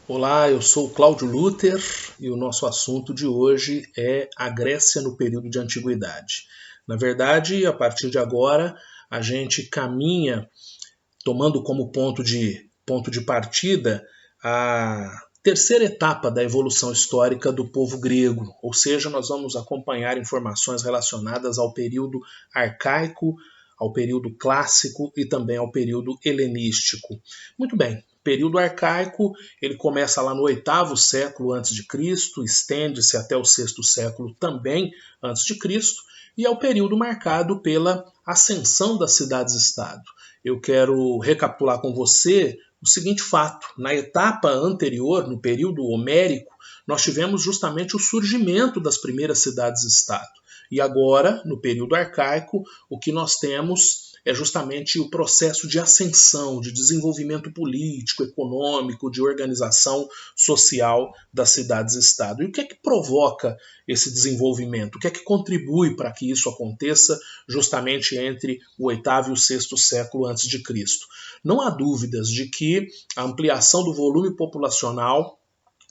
Olá, eu sou Cláudio Luther e o nosso assunto de hoje é a Grécia no período de antiguidade. Na verdade, a partir de agora, a gente caminha tomando como ponto de partida a terceira etapa da evolução histórica do povo grego, ou seja, nós vamos acompanhar informações relacionadas ao período arcaico, ao período clássico e também ao período helenístico. Muito bem, período arcaico, ele começa lá no 8º século antes de Cristo, estende-se até o 6º século também antes de Cristo, e é o período marcado pela ascensão das cidades-estado. Eu quero recapitular com você o seguinte fato: na etapa anterior, no período homérico, nós tivemos justamente o surgimento das primeiras cidades-estado. E agora, no período arcaico, o que nós temos é justamente o processo de ascensão, de desenvolvimento político, econômico, de organização social das cidades-estado. E o que é que provoca esse desenvolvimento? O que é que contribui para que isso aconteça justamente entre o 8º e o 6º século antes de Cristo? Não há dúvidas de que a ampliação do volume populacional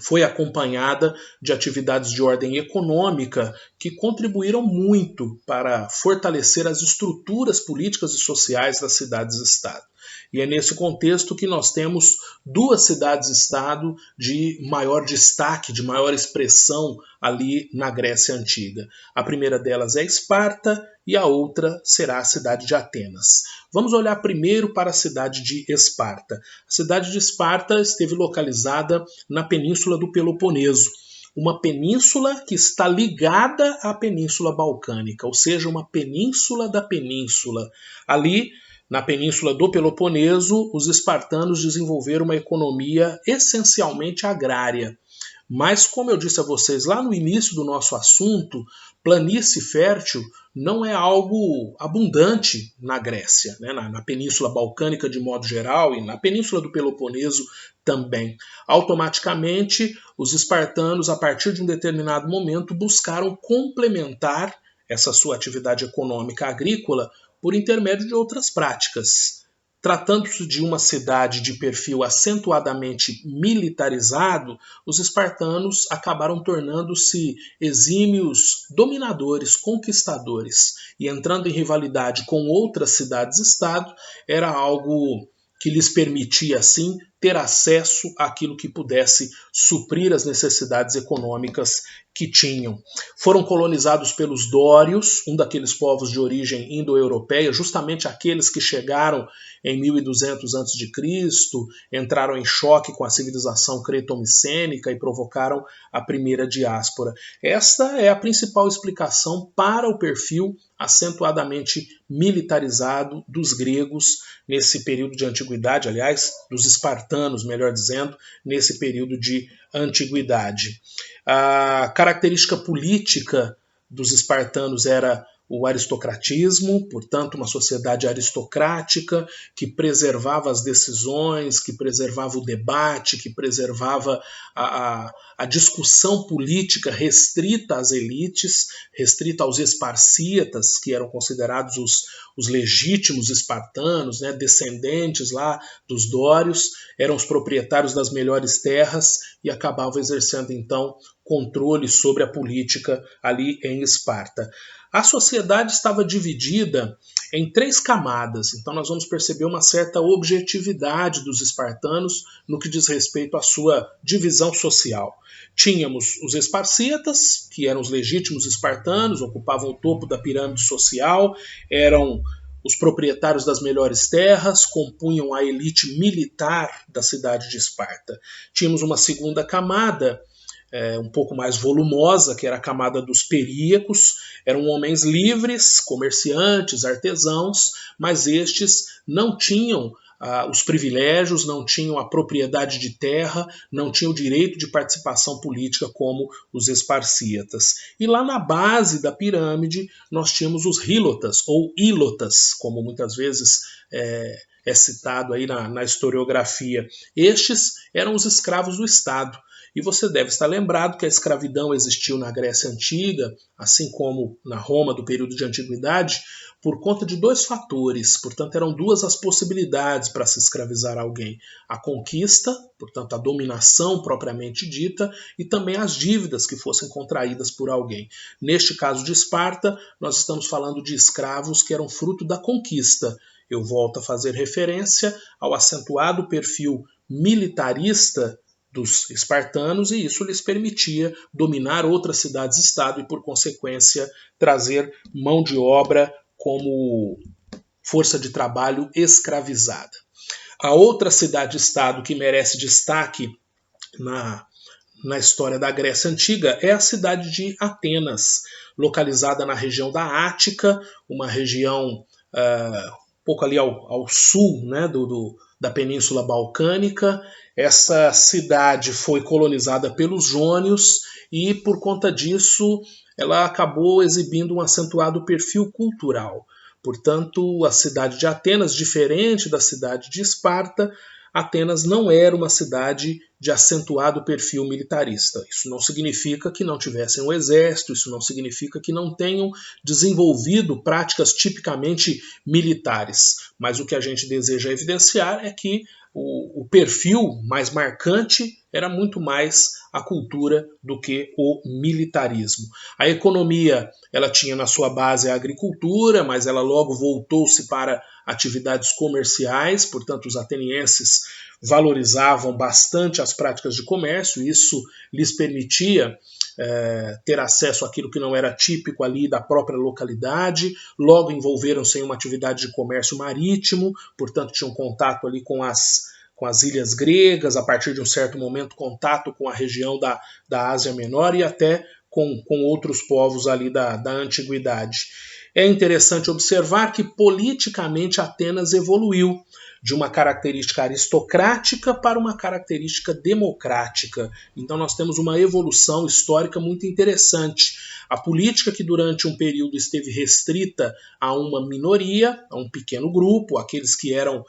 foi acompanhada de atividades de ordem econômica que contribuíram muito para fortalecer as estruturas políticas e sociais das cidades-estado. E é nesse contexto que nós temos duas cidades-estado de maior destaque, de maior expressão ali na Grécia Antiga. A primeira delas é Esparta e a outra será a cidade de Atenas. Vamos olhar primeiro para a cidade de Esparta. A cidade de Esparta esteve localizada na península do Peloponeso, uma península que está ligada à Península Balcânica, ou seja, uma península da península. Ali, na península do Peloponeso, os espartanos desenvolveram uma economia essencialmente agrária. Mas, como eu disse a vocês lá no início do nosso assunto, planície fértil não é algo abundante na Grécia, né? na Península Balcânica de modo geral e na Península do Peloponeso também. Automaticamente, os espartanos, a partir de um determinado momento, buscaram complementar essa sua atividade econômica agrícola por intermédio de outras práticas. Tratando-se de uma cidade de perfil acentuadamente militarizado, os espartanos acabaram tornando-se exímios dominadores, conquistadores, e entrando em rivalidade com outras cidades-estado, era algo que lhes permitia, assim, ter acesso àquilo que pudesse suprir as necessidades econômicas que tinham. Foram colonizados pelos dórios, um daqueles povos de origem indo-europeia, justamente aqueles que chegaram em 1200 a.C., entraram em choque com a civilização creto-micênica e provocaram a primeira diáspora. Esta é a principal explicação para o perfil acentuadamente militarizado dos gregos nesse período de antiguidade, aliás, dos espartanos, melhor dizendo, nesse período de antiguidade. A característica política dos espartanos era o aristocratismo, portanto, uma sociedade aristocrática que preservava as decisões, que preservava o debate, que preservava a discussão política restrita às elites, restrita aos esparcíatas, que eram considerados os legítimos espartanos, né, descendentes lá dos dórios, eram os proprietários das melhores terras e acabavam exercendo, então, controle sobre a política ali em Esparta. A sociedade estava dividida em 3 camadas, então nós vamos perceber uma certa objetividade dos espartanos no que diz respeito à sua divisão social. Tínhamos os esparcíatas, que eram os legítimos espartanos, ocupavam o topo da pirâmide social, eram os proprietários das melhores terras, compunham a elite militar da cidade de Esparta. Tínhamos uma segunda camada, um pouco mais volumosa, que era a camada dos períacos, eram homens livres, comerciantes, artesãos, mas estes não tinham os privilégios, não tinham a propriedade de terra, não tinham o direito de participação política como os esparcíatas. E lá na base da pirâmide nós tínhamos os hílotas, ou ílotas, como muitas vezes é citado aí na historiografia. Estes eram os escravos do Estado. E você deve estar lembrado que a escravidão existiu na Grécia Antiga, assim como na Roma do período de Antiguidade, por conta de dois fatores. Portanto, eram duas as possibilidades para se escravizar alguém: a conquista, portanto, a dominação propriamente dita, e também as dívidas que fossem contraídas por alguém. Neste caso de Esparta, nós estamos falando de escravos que eram fruto da conquista. Eu volto a fazer referência ao acentuado perfil militarista dos espartanos, e isso lhes permitia dominar outras cidades-estado e, por consequência, trazer mão de obra como força de trabalho escravizada. A outra cidade-estado que merece destaque na história da Grécia Antiga é a cidade de Atenas, localizada na região da Ática, uma região um pouco ali ao sul, né, da Península Balcânica. Essa cidade foi colonizada pelos jônios e, por conta disso, ela acabou exibindo um acentuado perfil cultural. Portanto, a cidade de Atenas, diferente da cidade de Esparta, Atenas não era uma cidade de acentuado perfil militarista. Isso não significa que não tivessem um exército, isso não significa que não tenham desenvolvido práticas tipicamente militares. Mas o que a gente deseja evidenciar é que o perfil mais marcante era muito mais a cultura do que o militarismo. A economia, ela tinha na sua base a agricultura, mas ela logo voltou-se para atividades comerciais, portanto os atenienses valorizavam bastante as práticas de comércio, isso lhes permitia ter acesso àquilo que não era típico ali da própria localidade. Logo envolveram-se em uma atividade de comércio marítimo, portanto tinham contato ali com as ilhas gregas, a partir de um certo momento contato com a região da Ásia Menor e até com outros povos ali da antiguidade. É interessante observar que politicamente Atenas evoluiu de uma característica aristocrática para uma característica democrática. Então nós temos uma evolução histórica muito interessante. A política, que durante um período esteve restrita a uma minoria, a um pequeno grupo, aqueles que eram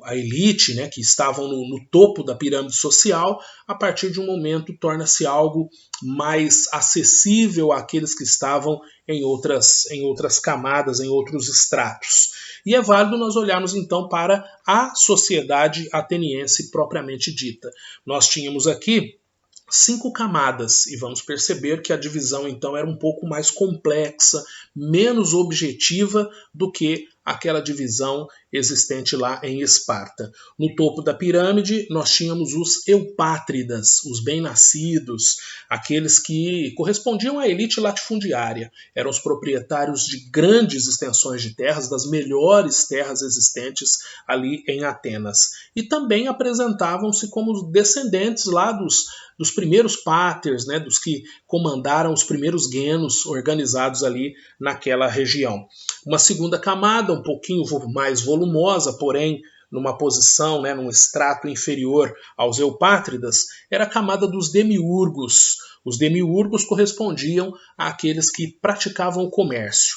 a elite, né, que estavam no topo da pirâmide social, a partir de um momento torna-se algo mais acessível àqueles que estavam em outras camadas, em outros estratos. E é válido nós olharmos então para a sociedade ateniense propriamente dita. Nós tínhamos aqui 5 camadas, e vamos perceber que a divisão então era um pouco mais complexa, menos objetiva do que aquela divisão existente lá em Esparta. No topo da pirâmide nós tínhamos os eupátridas, os bem-nascidos, aqueles que correspondiam à elite latifundiária, eram os proprietários de grandes extensões de terras, das melhores terras existentes ali em Atenas. E também apresentavam-se como descendentes lá dos primeiros pátrias, né, dos que comandaram os primeiros guenos organizados ali naquela região. Uma segunda camada, um pouquinho mais volumosa, porém numa posição, né, num estrato inferior aos eupátridas, era a camada dos demiurgos. Os demiurgos correspondiam àqueles que praticavam o comércio.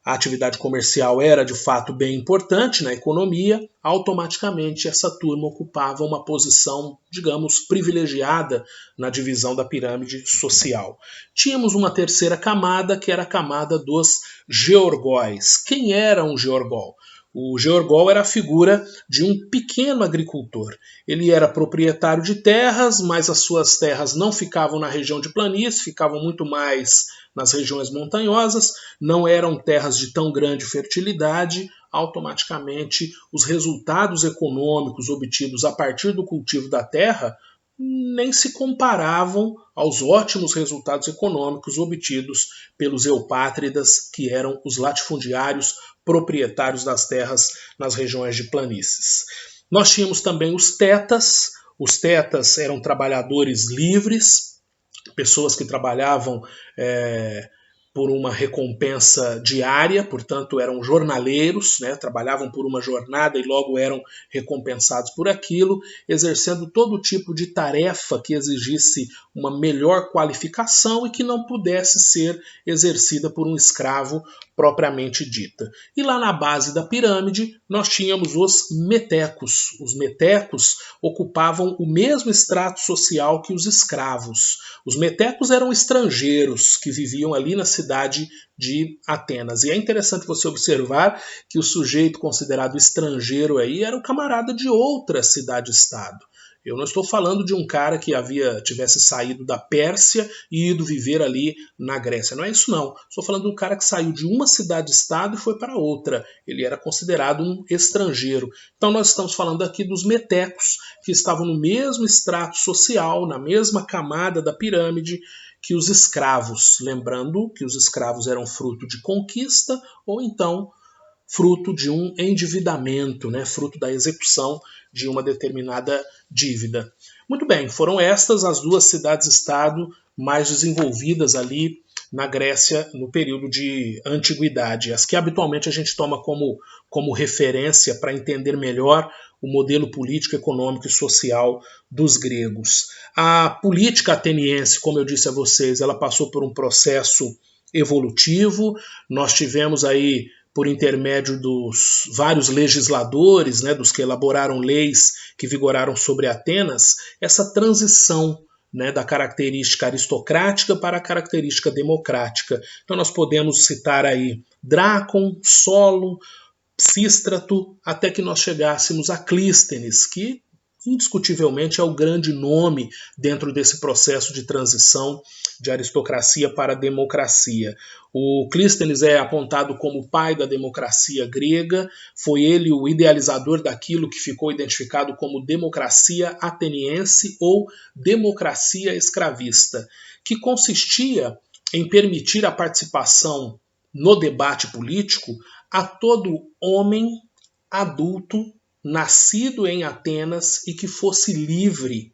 A atividade comercial era de fato bem importante na economia, automaticamente essa turma ocupava uma posição, digamos, privilegiada na divisão da pirâmide social. Tínhamos uma terceira camada, que era a camada dos georgóis. Quem era um georgol? O georgol era a figura de um pequeno agricultor. Ele era proprietário de terras, mas as suas terras não ficavam na região de planície, ficavam muito mais nas regiões montanhosas, não eram terras de tão grande fertilidade. Automaticamente os resultados econômicos obtidos a partir do cultivo da terra nem se comparavam aos ótimos resultados econômicos obtidos pelos eupátridas, que eram os latifundiários proprietários das terras nas regiões de planícies. Nós tínhamos também os tetas. Os tetas eram trabalhadores livres, pessoas que trabalhavam por uma recompensa diária, portanto eram jornaleiros, né, trabalhavam por uma jornada e logo eram recompensados por aquilo, exercendo todo tipo de tarefa que exigisse uma melhor qualificação e que não pudesse ser exercida por um escravo propriamente dita. E lá na base da pirâmide nós tínhamos os metecos. Os metecos ocupavam o mesmo extrato social que os escravos. Os metecos eram estrangeiros que viviam ali na cidade de Atenas. E é interessante você observar que o sujeito considerado estrangeiro aí era o camarada de outra cidade-estado. Eu não estou falando de um cara que tivesse saído da Pérsia e ido viver ali na Grécia. Não é isso não. Estou falando de um cara que saiu de uma cidade-estado e foi para outra. Ele era considerado um estrangeiro. Então nós estamos falando aqui dos metecos, que estavam no mesmo extrato social, na mesma camada da pirâmide que os escravos. Lembrando que os escravos eram fruto de conquista ou então fruto de um endividamento, né? Fruto da execução de uma determinada dívida. Muito bem, foram estas as duas cidades-estado mais desenvolvidas ali na Grécia no período de antiguidade, as que habitualmente a gente toma como referência para entender melhor o modelo político, econômico e social dos gregos. A política ateniense, como eu disse a vocês, ela passou por um processo evolutivo. Nós tivemos aí, por intermédio dos vários legisladores, né, dos que elaboraram leis que vigoraram sobre Atenas, essa transição, né, da característica aristocrática para a característica democrática. Então nós podemos citar aí Drácon, Solon, Psístrato, até que nós chegássemos a Clístenes, que indiscutivelmente é o grande nome dentro desse processo de transição de aristocracia para democracia. O Clístenes é apontado como o pai da democracia grega, foi ele o idealizador daquilo que ficou identificado como democracia ateniense ou democracia escravista, que consistia em permitir a participação no debate político a todo homem adulto nascido em Atenas e que fosse livre.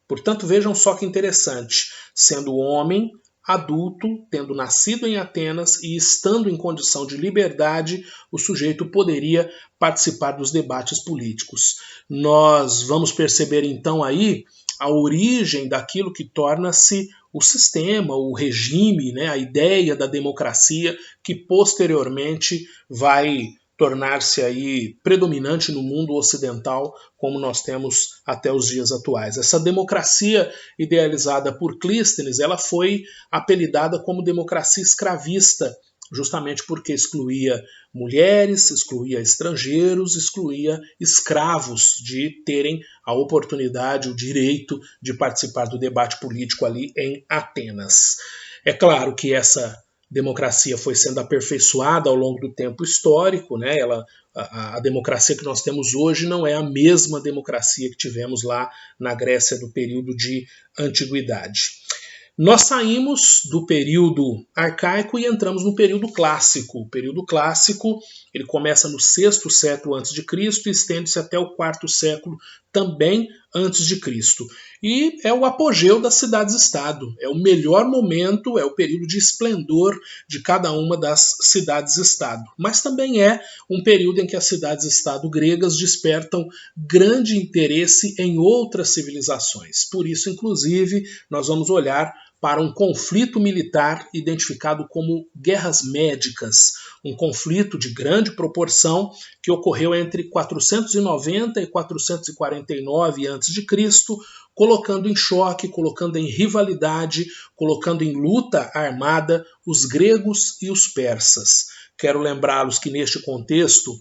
Portanto, vejam só que interessante, sendo homem, adulto, tendo nascido em Atenas e estando em condição de liberdade, o sujeito poderia participar dos debates políticos. Nós vamos perceber então aí a origem daquilo que torna-se o sistema, o regime, né, a ideia da democracia que posteriormente vai tornar-se aí predominante no mundo ocidental, como nós temos até os dias atuais. Essa democracia idealizada por Clístenes, ela foi apelidada como democracia escravista, justamente porque excluía mulheres, excluía estrangeiros, excluía escravos de terem a oportunidade, o direito de participar do debate político ali em Atenas. É claro que essa democracia foi sendo aperfeiçoada ao longo do tempo histórico, né? A democracia que nós temos hoje não é a mesma democracia que tivemos lá na Grécia do período de antiguidade. Nós saímos do período arcaico e entramos no período clássico. O período clássico ele começa no 6º século a.C. e estende-se até o 4º século também antes de Cristo. E é o apogeu das cidades-estado. É o melhor momento, é o período de esplendor de cada uma das cidades-estado. Mas também é um período em que as cidades-estado gregas despertam grande interesse em outras civilizações. Por isso, inclusive, nós vamos olhar para um conflito militar identificado como guerras médicas, um conflito de grande proporção que ocorreu entre 490 e 449 a.C., colocando em choque, colocando em rivalidade, colocando em luta armada os gregos e os persas. Quero lembrá-los que neste contexto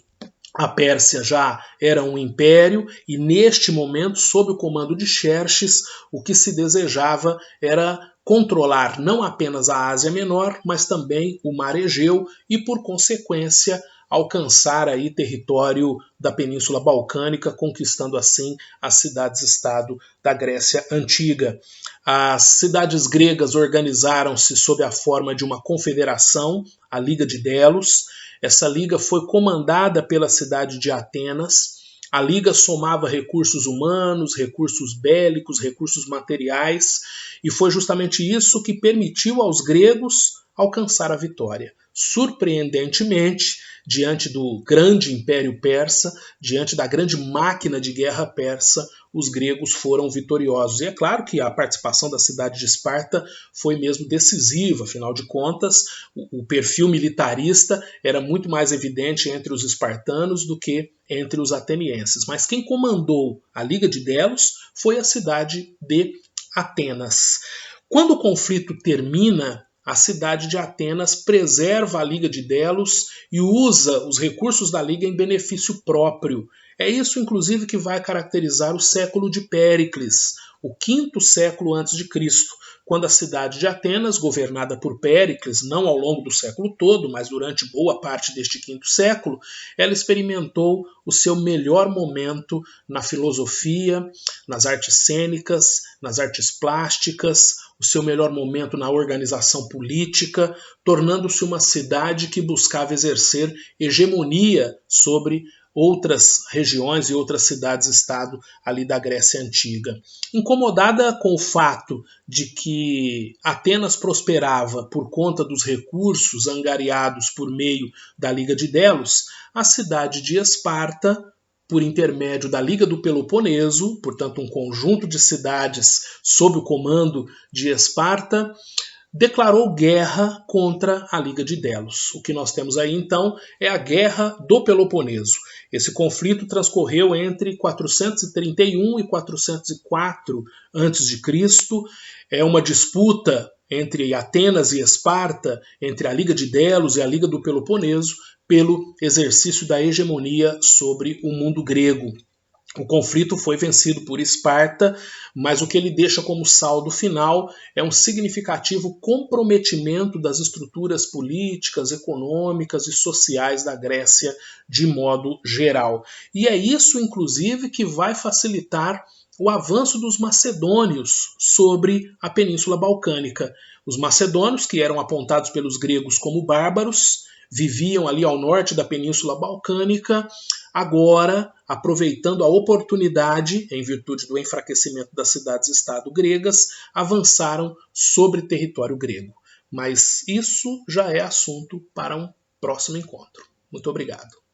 a Pérsia já era um império e neste momento, sob o comando de Xerxes, o que se desejava era controlar não apenas a Ásia Menor, mas também o Mar Egeu e, por consequência, alcançar aí território da Península Balcânica, conquistando assim as cidades-estado da Grécia Antiga. As cidades gregas organizaram-se sob a forma de uma confederação, a Liga de Delos. Essa liga foi comandada pela cidade de Atenas. A liga somava recursos humanos, recursos bélicos, recursos materiais, e foi justamente isso que permitiu aos gregos, alcançar a vitória. Surpreendentemente, diante do grande império persa, diante da grande máquina de guerra persa, os gregos foram vitoriosos. E é claro que a participação da cidade de Esparta foi mesmo decisiva, afinal de contas, o perfil militarista era muito mais evidente entre os espartanos do que entre os atenienses. Mas quem comandou a Liga de Delos foi a cidade de Atenas. Quando o conflito termina, a cidade de Atenas preserva a Liga de Delos e usa os recursos da Liga em benefício próprio. É isso, inclusive, que vai caracterizar o século de Péricles, o quinto século antes de Cristo, quando a cidade de Atenas, governada por Péricles, não ao longo do século todo, mas durante boa parte deste quinto século, ela experimentou o seu melhor momento na filosofia, nas artes cênicas, nas artes plásticas, o seu melhor momento na organização política, tornando-se uma cidade que buscava exercer hegemonia sobre outras regiões e outras cidades-estado ali da Grécia Antiga. Incomodada com o fato de que Atenas prosperava por conta dos recursos angariados por meio da Liga de Delos, a cidade de Esparta, por intermédio da Liga do Peloponeso, portanto um conjunto de cidades sob o comando de Esparta, declarou guerra contra a Liga de Delos. O que nós temos aí então é a Guerra do Peloponeso. Esse conflito transcorreu entre 431 e 404 a.C. É uma disputa entre Atenas e Esparta, entre a Liga de Delos e a Liga do Peloponeso, pelo exercício da hegemonia sobre o mundo grego. O conflito foi vencido por Esparta, mas o que ele deixa como saldo final é um significativo comprometimento das estruturas políticas, econômicas e sociais da Grécia de modo geral. E é isso, inclusive, que vai facilitar o avanço dos macedônios sobre a Península Balcânica. Os macedônios, que eram apontados pelos gregos como bárbaros, viviam ali ao norte da Península Balcânica, agora, aproveitando a oportunidade, em virtude do enfraquecimento das cidades-estado gregas, avançaram sobre território grego. Mas isso já é assunto para um próximo encontro. Muito obrigado.